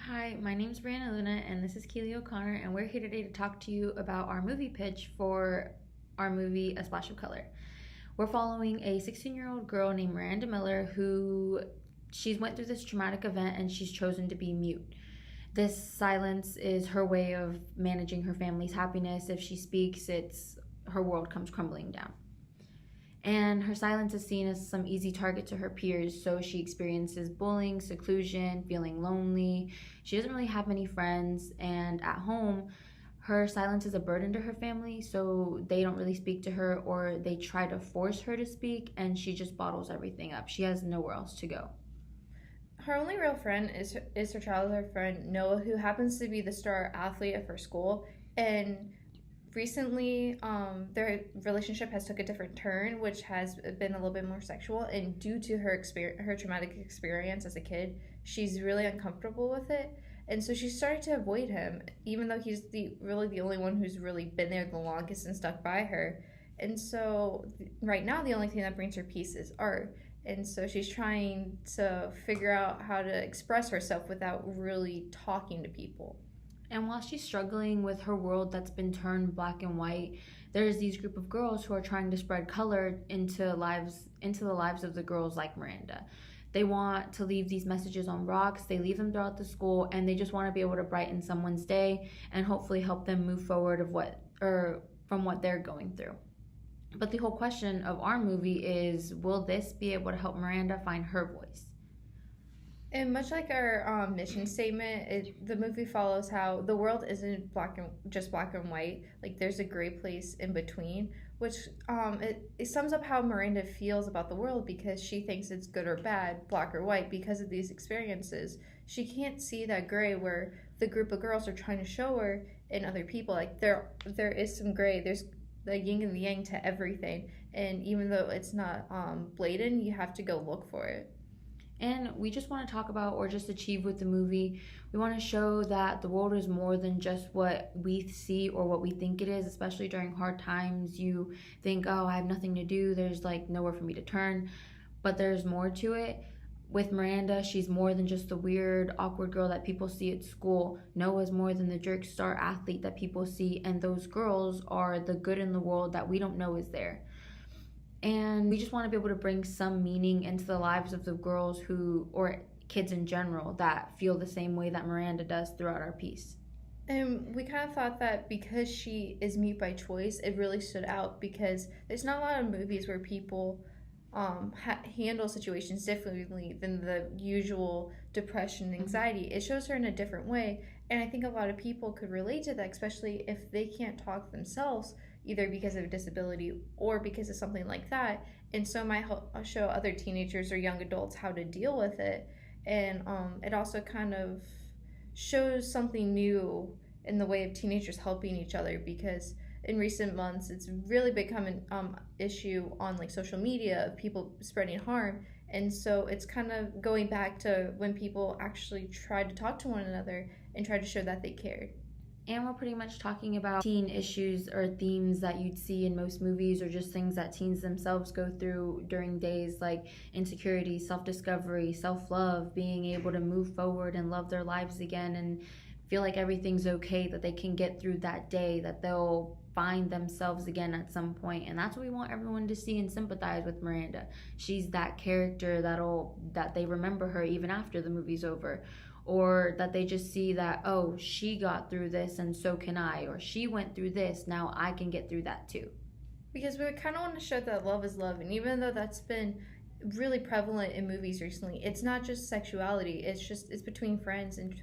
Hi, my name's Brianna Luna, and this is Keely O'Connor, and we're here today to talk to you about our movie pitch for our movie A Splash of Color. We're following a 16-year-old girl named Miranda Miller who she's went through this traumatic event and she's chosen to be mute. This silence is her way of managing her family's happiness. If she speaks, it's her world comes crumbling down. And her silence is seen as some easy target to her peers, so she experiences bullying, seclusion, feeling lonely. She doesn't really have many friends, and at home, her silence is a burden to her family, so they don't really speak to her or they try to force her to speak, and she just bottles everything up. She has nowhere else to go. Her only real friend is her childhood friend Noah, who happens to be the star athlete of her school. And recently, their relationship has took a different turn, which has been a little bit more sexual. And due to her traumatic experience as a kid, she's really uncomfortable with it. And so she started to avoid him, even though he's the only one who's really been there the longest and stuck by her. And so right now, the only thing that brings her peace is art. And so she's trying to figure out how to express herself without really talking to people. And while she's struggling with her world that's been turned black and white, there's these group of girls who are trying to spread color into the lives of the girls like Miranda. They want to leave these messages on rocks, they leave them throughout the school, and they just want to be able to brighten someone's day and hopefully help them move forward from what they're going through. But the whole question of our movie is, will this be able to help Miranda find her voice? And much like our mission statement, the movie follows how the world isn't just black and white. Like there's a gray place in between, which it sums up how Miranda feels about the world because she thinks it's good or bad, black or white, because of these experiences. She can't see that gray where the group of girls are trying to show her and other people. Like there is some gray. There's the yin and the yang to everything, and even though it's not blatant, you have to go look for it. And we just want to talk about or just achieve with the movie. We want to show that the world is more than just what we see or what we think it is, especially during hard times. You think, oh, I have nothing to do, there's like nowhere for me to turn, but there's more to it. With Miranda, she's more than just the weird, awkward girl that people see at school. Noah's more than the jerk star athlete that people see, and those girls are the good in the world that we don't know is there. And we just want to be able to bring some meaning into the lives of the girls or kids in general, that feel the same way that Miranda does throughout our piece. And we kind of thought that because she is mute by choice, it really stood out because there's not a lot of movies where people handle situations differently than the usual depression and anxiety. It shows her in a different way, and I think a lot of people could relate to that, especially if they can't talk themselves, either because of a disability or because of something like that. And so might show other teenagers or young adults how to deal with it. And it also kind of shows something new in the way of teenagers helping each other, because in recent months it's really become an issue on like social media of people spreading harm. And so it's kind of going back to when people actually tried to talk to one another and tried to show that they cared. And we're pretty much talking about teen issues or themes that you'd see in most movies, or just things that teens themselves go through during days, like insecurity, self-discovery, self-love, being able to move forward and love their lives again and feel like everything's okay, that they can get through that day, that they'll find themselves again at some point. And that's what we want everyone to see and sympathize with Miranda. She's that character that they remember her even after the movie's over, or that they just see that, oh, she got through this and so can I, or she went through this, now I can get through that too. Because we kind of want to show that love is love, and even though that's been really prevalent in movies recently, it's not just sexuality, it's between friends and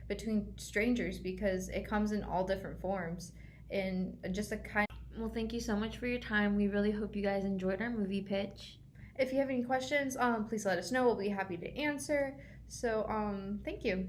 between strangers, because it comes in all different forms. And just a kind. Well, thank you so much for your time. We really hope you guys enjoyed our movie pitch. If you have any questions, please let us know. We'll be happy to answer. So thank you.